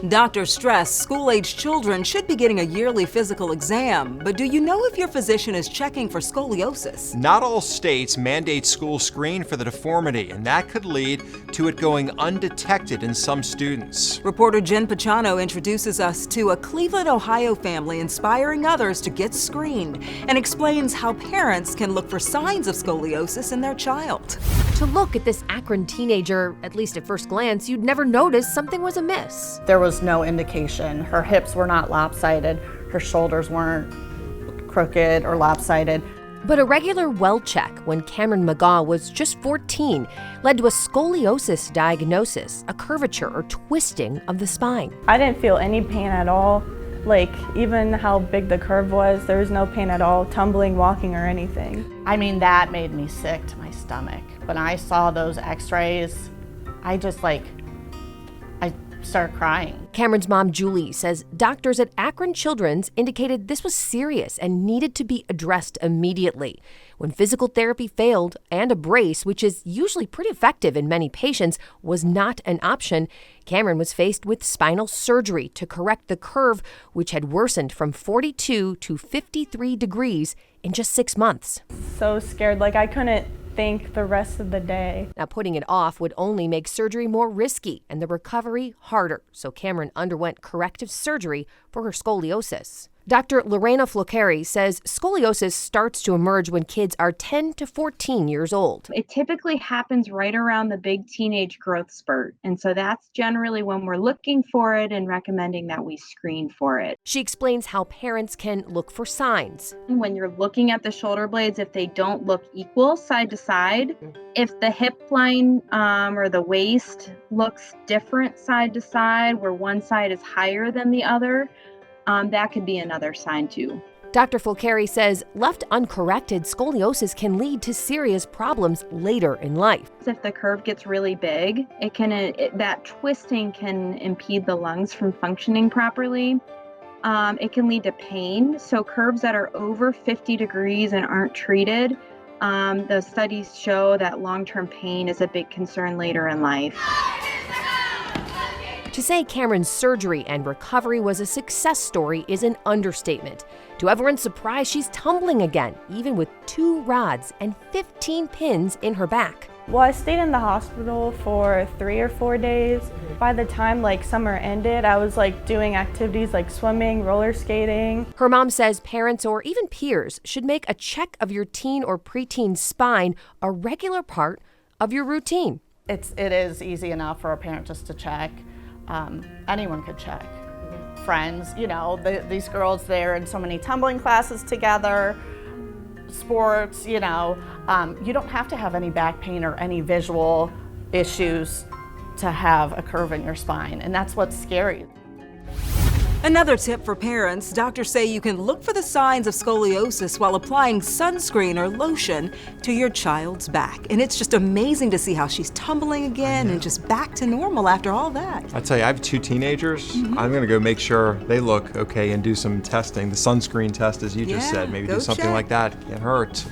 Doctors stress school-age children should be getting a yearly physical exam, but do you know if your physician is checking for scoliosis? Not all states mandate schools screen for the deformity, and that could lead to it going undetected in some students. Reporter Jen Pachano introduces us to a Cleveland, Ohio family inspiring others to get screened and explains how parents can look for signs of scoliosis in their child. To look at this Akron teenager, at least at first glance, you'd never notice something was amiss. There was no indication. Her hips were not lopsided, her shoulders weren't crooked or lopsided. But a regular well check when Cameron McGaw was just 14 led to a scoliosis diagnosis, a curvature or twisting of the spine. I didn't feel any pain at all. Like, even how big the curve was, there was no pain at all, tumbling, walking, or anything. I mean, that made me sick to my stomach. When I saw those x-rays, I started crying. Cameron's mom, Julie, says doctors at Akron Children's indicated this was serious and needed to be addressed immediately. When physical therapy failed and a brace, which is usually pretty effective in many patients, was not an option, Cameron was faced with spinal surgery to correct the curve, which had worsened from 42 to 53 degrees in just 6 months. So scared, like I couldn't think the rest of the day. Now, putting it off would only make surgery more risky and the recovery harder, so Cameron underwent corrective surgery for her scoliosis. Dr. Lorena Flocari says scoliosis starts to emerge when kids are 10 to 14 years old. It typically happens right around the big teenage growth spurt, and so that's generally when we're looking for it and recommending that we screen for it. She explains how parents can look for signs. When you're looking at the shoulder blades, if they don't look equal side to side, if the hip line or the waist looks different side to side, where one side is higher than the other, that could be another sign too. Dr. Fulcari says left uncorrected, scoliosis can lead to serious problems later in life. If the curve gets really big, that twisting can impede the lungs from functioning properly. It can lead to pain. So curves that are over 50 degrees and aren't treated, the studies show that long-term pain is a big concern later in life. To say Cameron's surgery and recovery was a success story is an understatement. To everyone's surprise, she's tumbling again, even with 2 rods and 15 pins in her back. Well, I stayed in the hospital for 3 or 4 days. By the time summer ended, I was doing activities like swimming, roller skating. Her mom says parents or even peers should make a check of your teen or preteen spine a regular part of your routine. It is easy enough for a parent just to check. Anyone could check. Friends, these girls, they're in so many tumbling classes together, sports, you don't have to have any back pain or any visual issues to have a curve in your spine, and that's what's scary. Another tip for parents, doctors say you can look for the signs of scoliosis while applying sunscreen or lotion to your child's back. And it's just amazing to see how she's tumbling again and just back to normal after all that. I tell you, I have 2 teenagers. I'm going to go make sure they look okay and do some testing. The sunscreen test, as you just said, maybe do something like that. Can't hurt.